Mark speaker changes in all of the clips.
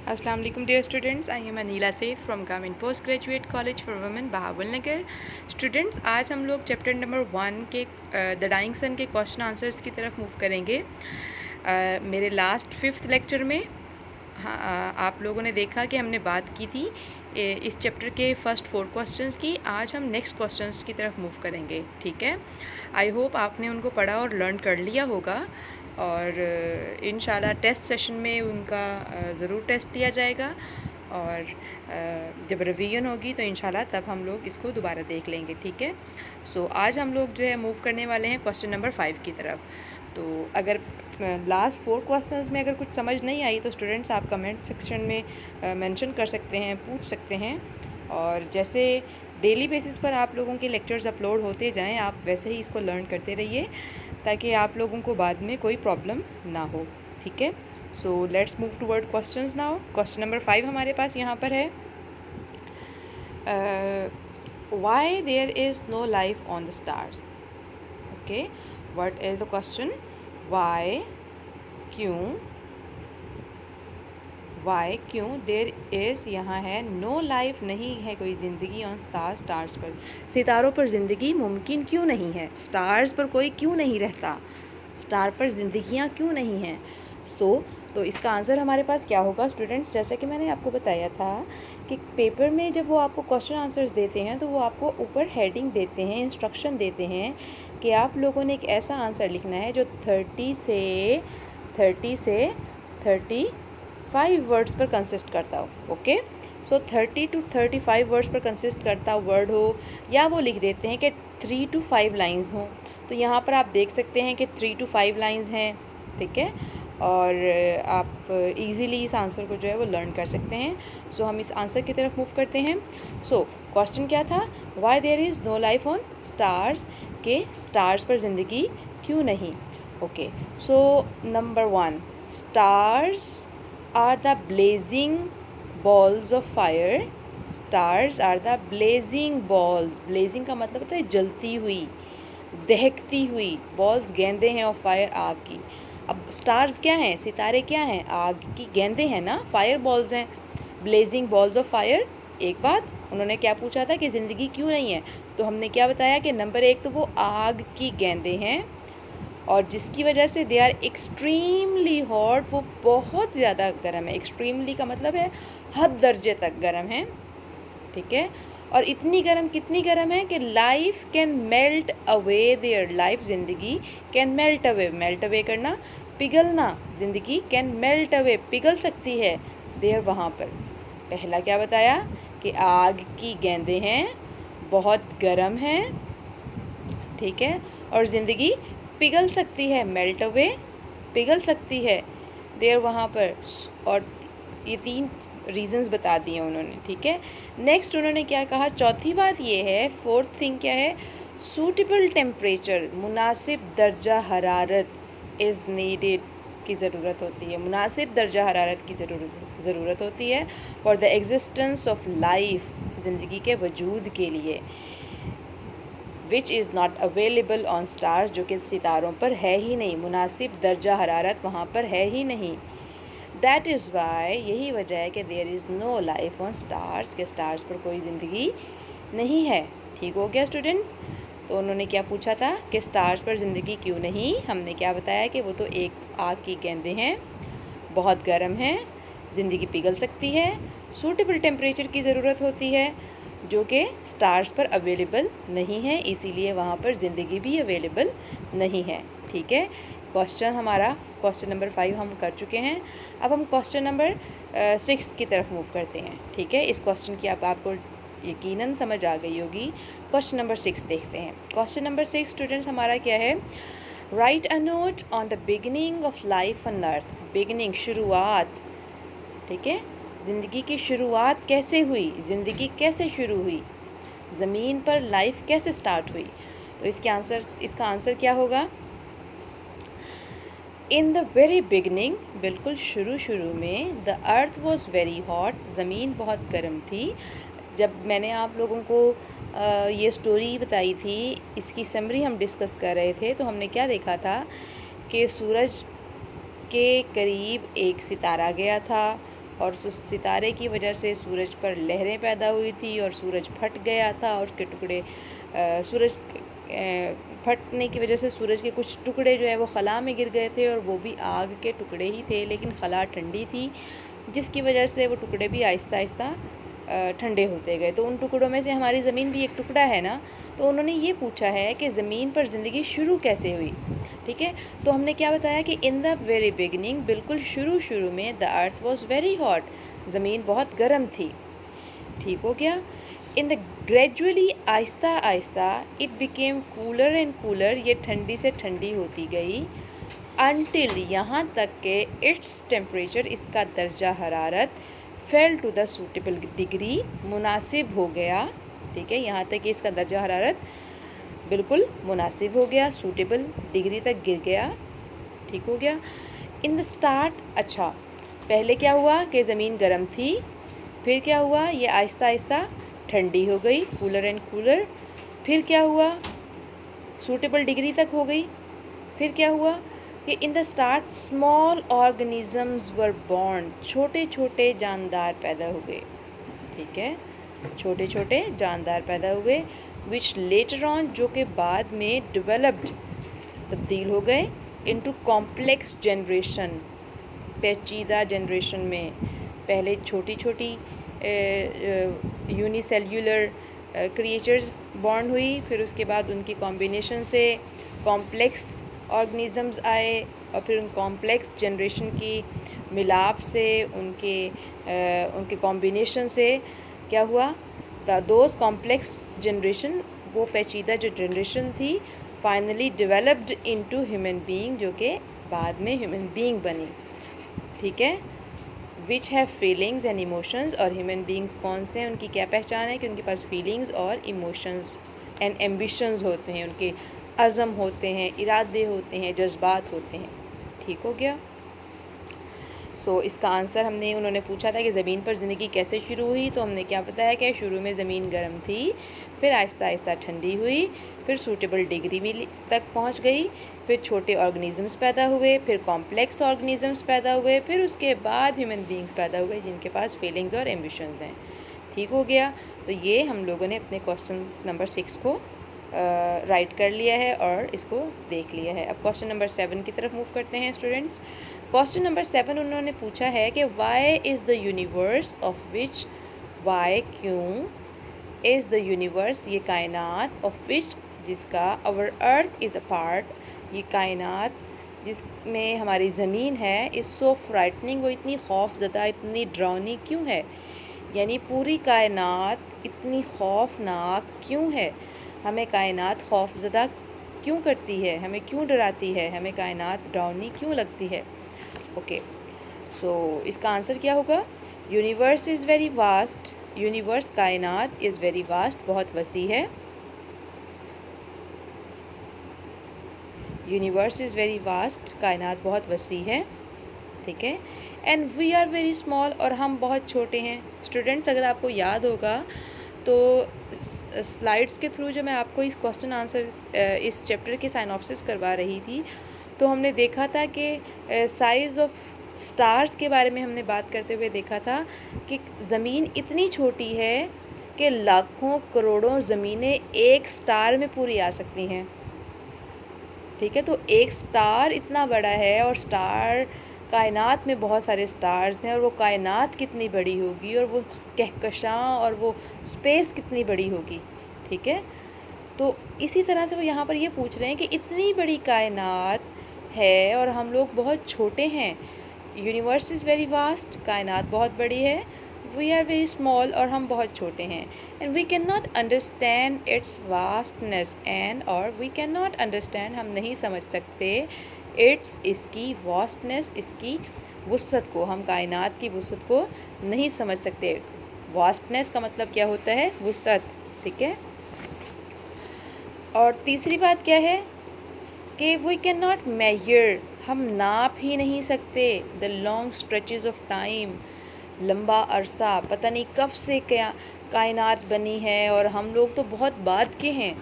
Speaker 1: Assalamu alaikum dear students, I am Anila Saif from Government Postgraduate College for Women Bahawal Nagar. Students, आज हम लोग chapter number 1 के the dying सन के question answers की तरफ move करेंगे। मेरे लास्ट 5th लेक्चर में आप लोगों ने देखा कि हमने बात की थी इस चैप्टर के फर्स्ट 4 क्वेश्चंस की। आज हम नेक्स्ट क्वेश्चंस की तरफ मूव करेंगे, ठीक है। आई होप आपने उनको पढ़ा और लर्न कर लिया होगा और इंशाल्लाह टेस्ट सेशन में उनका ज़रूर टेस्ट लिया जाएगा और जब रिवीजन होगी तो इंशाल्लाह तब हम लोग इसको दोबारा देख लेंगे, ठीक है। सो आज हम लोग जो है मूव करने वाले हैं क्वेश्चन नंबर 5 की तरफ। तो अगर लास्ट 4 क्वेश्चंस में अगर कुछ समझ नहीं आई तो स्टूडेंट्स आप कमेंट सेक्शन में मेंशन कर सकते हैं, पूछ सकते हैं। और जैसे डेली बेसिस पर आप लोगों के लेक्चर्स अपलोड होते जाएं, आप वैसे ही इसको लर्न करते रहिए ताकि आप लोगों को बाद में कोई प्रॉब्लम ना हो, ठीक है। So let's move toward questions now. Question number 5 हमारे पास यहाँ पर है, why there is no life on the stars. Okay, what is the question? Why, क्यों देयर इज़, यहाँ है नो लाइफ, नहीं है कोई ज़िंदगी, ऑन स्टार्स, स्टार्स पर, सितारों पर ज़िंदगी मुमकिन क्यों नहीं है, स्टार्स पर कोई क्यों नहीं रहता, स्टार पर ज़िंदगियाँ क्यों नहीं हैं। तो इसका आंसर हमारे पास क्या होगा स्टूडेंट्स? जैसा कि मैंने आपको बताया था कि पेपर में जब वो आपको क्वेश्चन आंसर्स देते हैं तो वो आपको ऊपर हेडिंग देते हैं, इंस्ट्रक्शन देते हैं कि आप लोगों ने एक ऐसा आंसर लिखना है जो 30 से 35 वर्ड्स पर कंसिस्ट करता हो। ओके, सो 30 to 35 वर्ड्स पर कंसिस्ट करता वर्ड हो, या वो लिख देते हैं कि 3 to 5 लाइन्स हों। तो यहाँ पर आप देख सकते हैं कि 3 to 5 लाइन्स हैं, ठीक है। और आप इजीली इस आंसर को जो है वो लर्न कर सकते हैं। सो हम इस आंसर की तरफ मूव करते हैं। सो क्वेश्चन क्या था? Why there is no life on stars, के स्टार्स पर ज़िंदगी क्यों नहीं। Okay, so number 1, stars are the blazing balls of fire। stars are the blazing balls, blazing का मतलब होता है जलती हुई, दहकती हुई, balls गेंदे हैं, और fire आग की। अब stars क्या हैं? सितारे क्या हैं? आग की गेंदे हैं ना, fire balls हैं, blazing balls of fire। एक बात, उन्होंने क्या पूछा था कि ज़िंदगी क्यों नहीं है, तो हमने क्या बताया कि नंबर 1 तो वो आग की गेंदे हैं और जिसकी वजह से दे आर एक्सट्रीमली हॉट, वो बहुत ज़्यादा गर्म है। एक्सट्रीमली का मतलब है हद दर्जे तक गर्म है, ठीक है। और इतनी गर्म, कितनी गर्म है कि life can melt away there, life ज़िंदगी कैन मेल्ट अवे करना, पिघलना, ज़िंदगी कैन मेल्ट अवे, पिघल सकती है देयर, वहाँ पर। पहला क्या बताया कि आग की गेंदें हैं, बहुत गर्म हैं, ठीक है, और ज़िंदगी पिघल सकती है, मेल्ट अवे, पिघल सकती है देयर, वहाँ पर। और ये 3 रीजंस बता दिए उन्होंने, ठीक है। नेक्स्ट उन्होंने क्या कहा? चौथी बात ये है, 4th थिंग क्या है? सूटेबल टेम्परेचर, मुनासिब दर्जा हरारत इज़ नीडेड, की ज़रूरत होती है, मुनासिब दर्जा हरारत की ज़रूरत होती है for the existence of life, ज़िंदगी के वजूद के लिए। Which is not available on stars, जो कि सितारों पर है ही नहीं, मुनासिब दर्जा हरारत वहाँ पर है ही नहीं। दैट इज़ वाई, यही वजह है कि there is no life on stars, के स्टार्स पर कोई ज़िंदगी नहीं है। ठीक हो गया स्टूडेंट्स? तो उन्होंने क्या पूछा था कि स्टार्स पर ज़िंदगी क्यों नहीं, हमने क्या बताया कि वो तो एक आग की गेंदें हैं, बहुत गर्म हैं, ज़िंदगी पिघल सकती है, सूटेबल टेम्परेचर की ज़रूरत होती है जो कि स्टार्स पर अवेलेबल नहीं है, इसीलिए वहाँ पर ज़िंदगी भी अवेलेबल नहीं है, ठीक है। क्वेश्चन हमारा, क्वेश्चन नंबर 5 हम कर चुके हैं। अब हम क्वेश्चन नंबर 6 की तरफ मूव करते हैं, ठीक है। इस क्वेश्चन की आपको यकीनन समझ आ गई होगी। क्वेश्चन नंबर 6 देखते हैं। क्वेश्चन नंबर 6 स्टूडेंट्स हमारा क्या है? Right a note on the beginning of life on earth. Beginning, शुरुआत, ठीक है, ज़िंदगी की शुरुआत कैसे हुई, ज़िंदगी कैसे शुरू हुई, ज़मीन पर लाइफ कैसे स्टार्ट हुई। तो इसका आंसर क्या होगा? इन द वेरी बिगनिंग, बिल्कुल शुरू में, the earth was very hot, ज़मीन बहुत गर्म थी। जब मैंने आप लोगों को ये स्टोरी बताई थी, इसकी समरी हम डिस्कस कर रहे थे, तो हमने क्या देखा था कि सूरज के करीब एक सितारा गया था और उस सितारे की वजह से सूरज पर लहरें पैदा हुई थी और सूरज फट गया था और उसके टुकड़े सूरज फटने की वजह से सूरज के कुछ टुकड़े जो है वो खला में गिर गए थे और वो भी आग के टुकड़े ही थे, लेकिन खला ठंडी थी, जिसकी वजह से वो टुकड़े भी आहिस्ता आहिस्ता ठंडे होते गए। तो उन टुकड़ों में से हमारी ज़मीन भी एक टुकड़ा है ना। तो उन्होंने ये पूछा है कि ज़मीन पर ज़िंदगी शुरू कैसे हुई। ठीक है, तो हमने क्या बताया कि इन द वेरी बिगनिंग, बिल्कुल शुरू में, the earth was very hot, ज़मीन बहुत गर्म थी। ठीक हो गया। In the gradually, Aahista Aahista, it became cooler and cooler, ये ठंडी से ठंडी होती गई, अनटिल, यहाँ तक के इट्स टेम्परेचर, इसका दर्जा हरारत, fell to the suitable degree, मुनासिब हो गया। ठीक है, यहाँ तक कि इसका दर्जा हरारत बिल्कुल मुनासिब हो गया, सूटेबल डिग्री तक गिर गया। ठीक हो गया। इन द स्टार्ट, अच्छा पहले क्या हुआ कि ज़मीन गर्म थी, फिर क्या हुआ, ये आहिस्ता आहिस्ता ठंडी हो गई, कूलर एंड कूलर, फिर क्या हुआ, सूटेबल डिग्री तक हो गई, फिर क्या हुआ कि in the start small organisms were born, छोटे छोटे जानदार पैदा हुए। ठीक है, छोटे छोटे जानदार पैदा हुए, विच लेटर ऑन, जो कि बाद में डेवलप्ड, तब्दील हो गए, इनटू कॉम्प्लेक्स जनरेशन, पेचीदा जनरेशन में। पहले छोटी छोटी यूनिसेल्यूलर क्रिएचर्स बॉर्न हुई, फिर उसके बाद उनकी कॉम्बिनेशन से कॉम्प्लेक्स ऑर्गेनिज़म्स आए, और फिर उन कॉम्प्लेक्स जनरेशन की मिलाप से, उनके कॉम्बिनेशन से क्या हुआ, दोज कॉम्प्लेक्स जनरेशन, वो पेचीदा जो जनरेशन थी, finally developed into human being, जो कि बाद में ह्यूमन बीइंग बनी। ठीक है, which have feelings and emotions, और ह्यूमन बीइंग्स कौन से हैं, उनकी क्या पहचान है कि उनके पास फीलिंग्स और इमोशंस एंड एम्बिशंस होते हैं, उनके अज़म होते हैं, इरादे होते हैं, जज्बात होते हैं। ठीक हो गया। इसका आंसर हमने, उन्होंने पूछा था कि ज़मीन पर ज़िंदगी कैसे शुरू हुई, तो हमने क्या बताया कि शुरू में ज़मीन गर्म थी, फिर आहिस्ता आहिस्ता ठंडी हुई, फिर सूटेबल डिग्री मिली तक पहुंच गई, फिर छोटे ऑर्गेनिज़म्स पैदा हुए, फिर कॉम्प्लेक्स ऑर्गेनिज़म्स पैदा हुए, फिर उसके बाद ह्यूमन बीइंग्स पैदा हुए जिनके पास फीलिंग्स और एम्बिशंस हैं। ठीक हो गया। तो ये हम लोगों ने अपने क्वेश्चन नंबर 6 को राइट कर लिया है और इसको देख लिया है। अब क्वेश्चन नंबर 7 की तरफ मूव करते हैं स्टूडेंट्स। क्वेश्चन नंबर 7 उन्होंने पूछा है कि why is the universe of which, why क्यों, इज़ द यूनिवर्स ये कायनात, ऑफ विच जिसका, our earth is a part ये कायनात जिसमें हमारी ज़मीन है, इज़ सो फ्राइटनिंग, वो इतनी खौफज़दा, इतनी डरावनी क्यों है, यानी पूरी कायनात इतनी खौफनाक क्यों है, हमें कायनात खौफज़दा क्यों करती है, हमें क्यों डराती है, हमें कायनात डरावनी क्यों लगती है। ओके, इसका आंसर क्या होगा, universe is very vast, universe कायनात इज़ वेरी वास्ट, बहुत वसी है, यूनिवर्स इज़ वेरी वास्ट, कायनात बहुत वसी है। ठीक है, and we are very small, और हम बहुत छोटे हैं। स्टूडेंट्स, अगर आपको याद होगा तो स्लाइड्स के थ्रू जब मैं आपको इस क्वेश्चन आंसर इस चैप्टर की साइनॉप्सिस करवा रही थी, तो हमने देखा था कि साइज़ ऑफ स्टार्स के बारे में हमने बात करते हुए देखा था कि ज़मीन इतनी छोटी है कि लाखों करोड़ों ज़मीनें एक स्टार में पूरी आ सकती हैं। ठीक है, तो एक स्टार इतना बड़ा है, और स्टार, कायनात में बहुत सारे स्टार्स हैं, और वो कायनात कितनी बड़ी होगी, और वो कहकशां और वो स्पेस कितनी बड़ी होगी। ठीक है, तो इसी तरह से वो यहाँ पर ये पूछ रहे हैं कि इतनी बड़ी कायनात है और हम लोग बहुत छोटे हैं। यूनिवर्स इज़ वेरी वास्ट, कायनात बहुत बड़ी है, वी आर वेरी स्मॉल, और हम बहुत छोटे हैं, and we can not understand its vastness, and और वी कैन नॉट अंडरस्टैंड, हम नहीं समझ सकते, इट्स, इसकी, वास्टनेस, इसकी वुसअत को, हम कायनात की वुसअत को नहीं समझ सकते। वास्टनेस का मतलब क्या होता है, वुसअत। ठीक है, और तीसरी बात क्या है कि वी कैन नॉट मेजर, हम नाप ही नहीं सकते, the long stretches of time, लंबा अरसा, पता नहीं कब से क्या कायनात बनी है, और हम लोग तो बहुत बाद के हैं।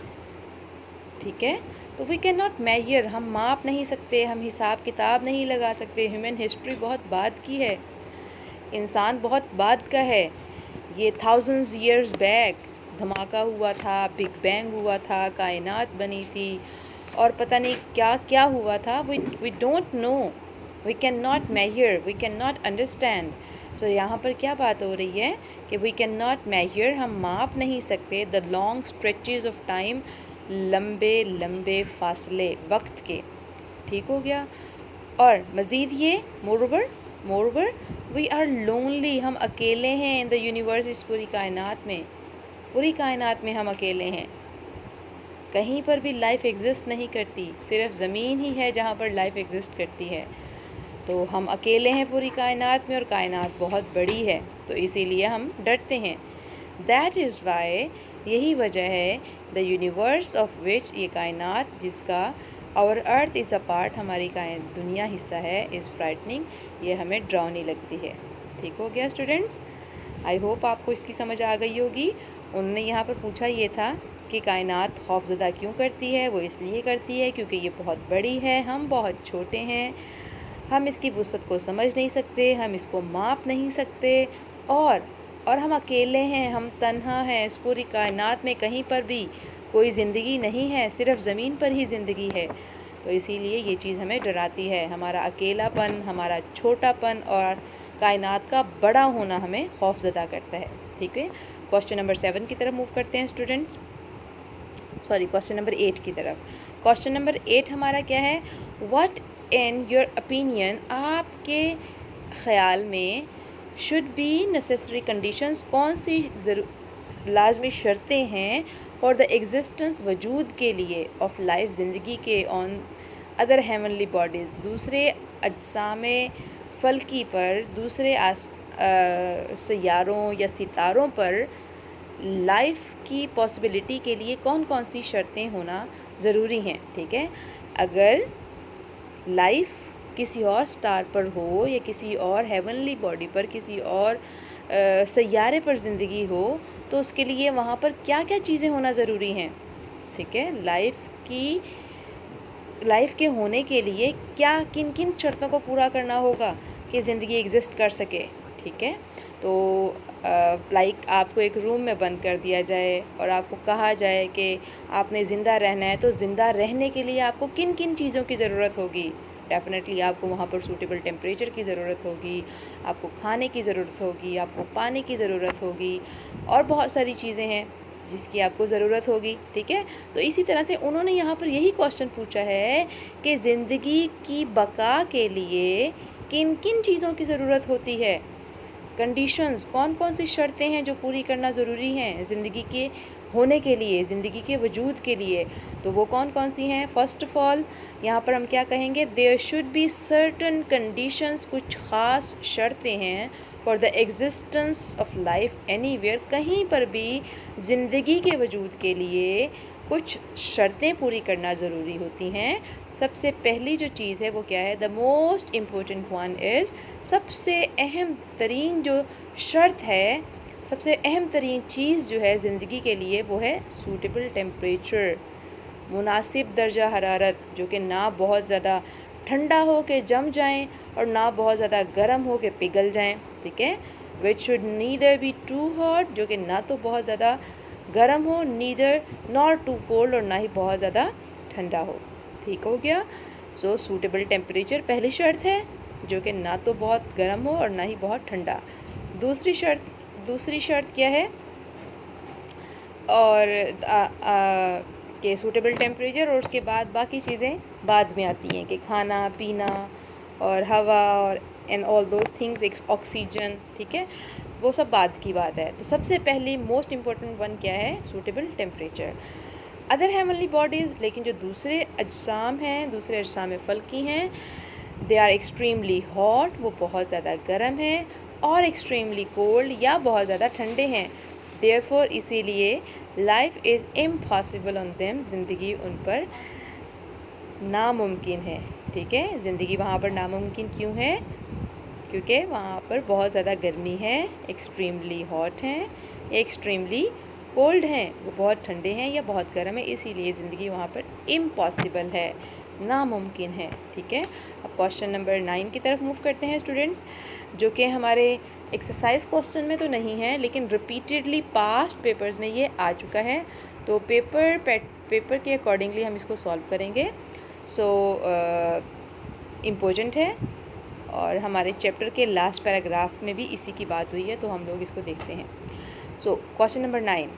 Speaker 1: ठीक है, तो वी कैन नॉट मेजर, हम माप नहीं सकते, हम हिसाब किताब नहीं लगा सकते, ह्यूमन हिस्ट्री बहुत बाद की है। इंसान बहुत बाद का है, ये थाउजेंड्स ईयर्स बैक धमाका हुआ था, बिग बैंग हुआ था, कायनात बनी थी और पता नहीं क्या क्या हुआ था। We don't know, we can not measure, we can not understand. So यहाँ पर क्या बात हो रही है कि वी कैन नॉट मेजर, हम माप नहीं सकते the long stretches of time, लंबे लंबे फासले वक्त के। ठीक हो गया। और मज़ीद ये मोरओवर वी आर लोनली, हम अकेले हैं इन द यूनिवर्स, इस पूरी कायनात में हम अकेले हैं। कहीं पर भी लाइफ एग्जिस्ट नहीं करती, सिर्फ ज़मीन ही है जहाँ पर लाइफ एग्जिस्ट करती है। तो हम अकेले हैं पूरी कायनात में और कायनात बहुत बड़ी है, तो इसीलिए हम डरते हैं। दैट इज़ वाई, यही वजह है, द यूनिवर्स ऑफ विच, ये कायनात जिसका our earth is a part, हमारी दुनिया हिस्सा है, इज़ फ्राइटनिंग, ये हमें डरावनी लगती है। ठीक हो गया स्टूडेंट्स, आई होप आपको इसकी समझ आ गई होगी। उन्होंने यहाँ पर पूछा ये था कि कायनात खौफज़दा क्यों करती है। वो इसलिए करती है क्योंकि ये बहुत बड़ी है, हम बहुत छोटे हैं, हम इसकी वुसअत को समझ नहीं सकते, हम इसको माप नहीं सकते और हम अकेले हैं, हम तन्हा हैं। इस पूरी कायनात में कहीं पर भी कोई ज़िंदगी नहीं है, सिर्फ ज़मीन पर ही ज़िंदगी है। तो इसीलिए ये चीज़ हमें डराती है, हमारा अकेलापन, हमारा छोटापन और कायनात का बड़ा होना हमें खौफज़दा करता है। ठीक है, क्वेश्चन नंबर 7 की तरफ मूव करते हैं स्टूडेंट्स, सॉरी क्वेश्चन नंबर 8 की तरफ। क्वेश्चन नंबर 8 हमारा क्या है, व्हाट इन योर ओपिनियन, आपके ख़याल में, शुड बी नेसेसरी कंडीशंस, कौन सी लाजमी शर्तें हैं फॉर द एग्जिस्टेंस, वजूद के लिए, ऑफ लाइफ, ज़िंदगी के, ऑन अदर हेवनली बॉडीज़, दूसरे अजसाम फल्की पर, दूसरे सैयारों या सितारों पर लाइफ की पॉसिबिलिटी के लिए कौन कौन सी शर्तें होना ज़रूरी हैं। ठीक है, अगर लाइफ किसी और स्टार पर हो या किसी और हेवनली बॉडी पर, किसी और सैयारे पर ज़िंदगी हो, तो उसके लिए वहाँ पर क्या क्या चीज़ें होना ज़रूरी हैं। ठीक है, लाइफ के होने के लिए क्या किन किन शर्तों को पूरा करना होगा कि ज़िंदगी एग्जिस्ट कर सके। ठीक है, तो लाइक आपको एक रूम में बंद कर दिया जाए और आपको कहा जाए कि आपने ज़िंदा रहना है, तो ज़िंदा रहने के लिए आपको किन किन चीज़ों की ज़रूरत होगी। डेफिनेटली आपको वहाँ पर सूटेबल टेम्परेचर की ज़रूरत होगी, आपको खाने की ज़रूरत होगी, आपको पानी की ज़रूरत होगी और बहुत सारी चीज़ें हैं जिसकी आपको ज़रूरत होगी। ठीक है, तो इसी तरह से उन्होंने यहाँ पर यही क्वेश्चन पूछा है कि ज़िंदगी की बका के लिए किन किन चीज़ों की ज़रूरत होती है, कंडीशंस, कौन कौन सी शर्तें हैं जो पूरी करना ज़रूरी हैं ज़िंदगी के होने के लिए, ज़िंदगी के वजूद के लिए। तो वो कौन कौन सी हैं। फ़र्स्ट ऑफ़ ऑल यहाँ पर हम क्या कहेंगे, there should be certain conditions, कुछ ख़ास शर्तें हैं for the existence of life anywhere, कहीं पर भी ज़िंदगी के वजूद के लिए कुछ शर्तें पूरी करना ज़रूरी होती हैं। सबसे पहली जो चीज़ है वो क्या है, the most important one is, सबसे अहम तरीन जो शर्त है, सबसे अहम तरीन चीज़ जो है ज़िंदगी के लिए वो है सूटेबल टेम्परेचर, मुनासिब दर्जा हरारत, जो कि ना बहुत ज़्यादा ठंडा हो के जम जाएं और ना बहुत ज़्यादा गर्म हो के पिघल जाएं। ठीक है, which should neither be too hot, जो कि ना तो बहुत ज़्यादा गर्म हो, नीदर नॉर टू कोल्ड, और ना ही बहुत ज़्यादा ठंडा हो। ठीक हो गया। सो सूटेबल टेम्परेचर पहली शर्त है, जो कि ना तो बहुत गर्म हो और ना ही बहुत ठंडा। दूसरी शर्त क्या है, और के सूटेबल टेम्परेचर, और उसके बाद बाकी चीज़ें बाद में आती हैं कि खाना पीना और हवा और and all those things, oxygen. ठीक है, वो सब बाद की बात है। तो सबसे पहली मोस्ट इम्पोर्टेंट वन क्या है, suitable temperature. Other heavenly bodies, लेकिन जो दूसरे अजसाम हैं, दूसरे अजसाम फल्की हैं, दे आर एक्सट्रीमली हॉट, वो बहुत ज़्यादा गर्म हैं, और एक्सट्रीमली कोल्ड या बहुत ज़्यादा ठंडे हैं। देयरफॉर इसीलिए life is impossible on them, ज़िंदगी उन पर नामुमकिन है। ठीक है, ज़िंदगी वहाँ पर नामुमकिन क्यों है, क्योंकि वहाँ पर बहुत ज़्यादा गर्मी है, एक्सट्रीमली हॉट हैं, एक्सट्रीमली कोल्ड हैं, वो बहुत ठंडे हैं या बहुत गर्म है, इसीलिए ज़िंदगी वहाँ पर इम्पॉसिबल है, नामुमकिन है। ठीक है, अब क्वेश्चन नंबर 9 की तरफ मूव करते हैं स्टूडेंट्स, जो कि हमारे एक्सरसाइज क्वेश्चन में तो नहीं है, लेकिन रिपीटेडली पास्ट पेपर्स में ये आ चुका है, तो पेपर के अकॉर्डिंगली हम इसको सॉल्व करेंगे। सो इम्पोर्टेंट है, और हमारे चैप्टर के लास्ट पैराग्राफ में भी इसी की बात हुई है, तो हम लोग इसको देखते हैं। So question number 9,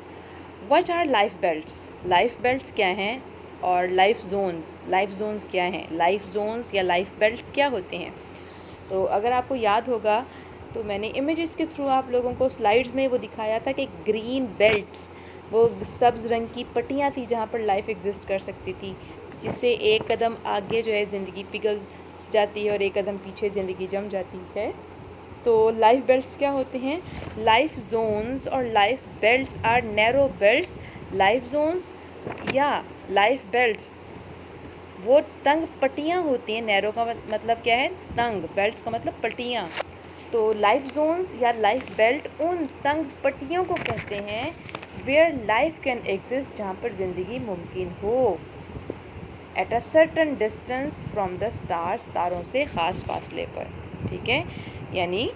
Speaker 1: what our life belts? Life belts क्या हैं? और लाइफ जोन्स क्या हैं? लाइफ जोन्स या लाइफ बेल्ट्स क्या होते हैं? तो अगर आपको याद होगा तो मैंने इमेजेस के थ्रू आप लोगों को स्लाइड्स में वो दिखाया था कि ग्रीन बेल्ट्स, वो सब्ज़ रंग की पट्टियाँ थी जहाँ पर लाइफ एग्जिस्ट कर सकती थी, जिससे एक कदम आगे जो है ज़िंदगी पिघल जाती है और एक कदम पीछे ज़िंदगी जम जाती है। तो लाइफ बेल्ट्स क्या होते हैं? लाइफ जोन्स और life belts are narrow belts. Life zones या लाइफ बेल्ट्स वो तंग पट्टियाँ होती हैं। नैरो का मतलब क्या है? तंग। बेल्ट्स का मतलब पट्टियाँ। तो लाइफ जोन्स या लाइफ बेल्ट उन तंग पट्टियों को कहते हैं वेयर लाइफ कैन एग्जिस्ट, जहाँ पर ज़िंदगी मुमकिन हो, at a certain distance from the stars, तारों से ख़ास फासले पर। ठीक है, यानी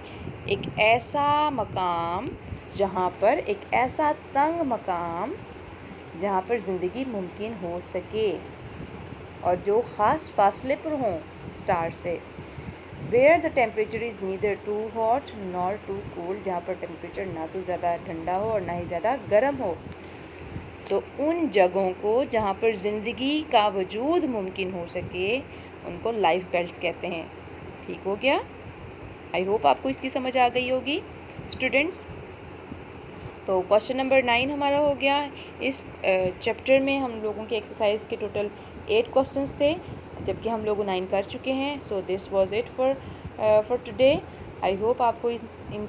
Speaker 1: एक ऐसा मकाम जहाँ पर, एक ऐसा तंग मकाम जहाँ पर ज़िंदगी मुमकिन हो सके और जो ख़ास फासले पर हों स्टार से। Where the temperature is neither too hot nor too cool, जहाँ पर टेम्परेचर ना तो ज़्यादा ठंडा हो और ना ही ज़्यादा गर्म हो। तो उन जगहों को जहाँ पर ज़िंदगी का वजूद मुमकिन हो सके उनको लाइफ बेल्ट्स कहते हैं। ठीक हो गया? आई होप आपको इसकी समझ आ गई होगी स्टूडेंट्स। तो क्वेश्चन नंबर 9 हमारा हो गया। इस चैप्टर में हम लोगों के एक्सरसाइज के टोटल 8 क्वेश्चंस थे, जबकि हम लोग 9 कर चुके हैं। So this was it for today. I hope आपको इन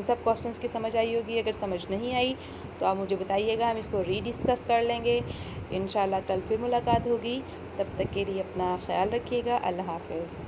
Speaker 1: सब क्वेश्चंस की समझ आई होगी। अगर समझ नहीं आई तो आप मुझे बताइएगा, हम इसको रीडिस्कस कर लेंगे। इंशाल्लाह कल फिर मुलाकात होगी। तब तक के लिए अपना ख्याल रखिएगा। अल्लाह हाफ़िज़।